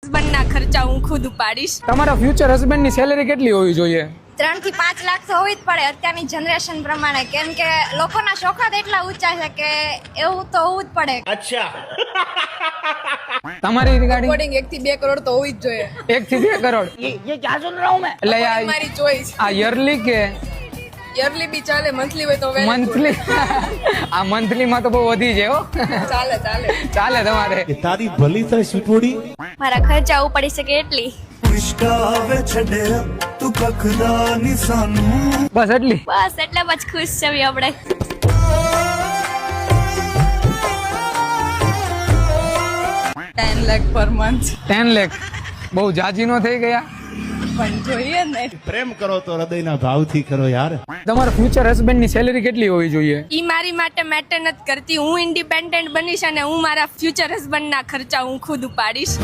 હસબન્ડના ખર્ચા હું ખુદ ઉપાડીશ. તમારા ફ્યુચર હસબન્ડની સેલેરી કેટલી હોવી જોઈએ? 3 થી 5 લાખ તો હોવી જ પડે અત્યારની જનરેશન પ્રમાણે, કેમ કે લોકોના શોખા જ એટલા ઊંચા છે કે એવું તો હોવું જ પડે. તમારી રિગાર્ડિંગ અકોર્ડિંગ 1 થી 2 કરોડ તો હોવી જ જોઈએ. 1 થી 2 કરોડ એટલે મારી ચોઈસ. આ યરલી કે યરલી બી ચાલે, મંથલી હોય તો very good. મંથલી? આ મંથલી માં તો બહુ વધી જાય હો. ચાલે ચાલે. ચાલે તમારે. એ તારી ભલી થાય સુટોડી. મારા ખર્ચા ઉપાડી શકે એટલી. બસ એટલી? બસ એટલે જ ખુશ છે આપણે. 10 લાખ પર મંથ 10 લાખ બહુ જાજી નો થઈ ગયા? પણ જોઈએ ને. પ્રેમ કરો તો હૃદયના ભાવથી કરો યાર. તમારા ફ્યુચર હસબન્ડ ની સેલેરી કેટલી હોવી જોઈએ? ઈ મારી માટે મેટર નથી કરતી. હું ઇન્ડિપેન્ડન્ટ બનીશ અને હું મારા ફ્યુચર હસબન્ડના ખર્ચા હું ખુદ ઉપાડીશ.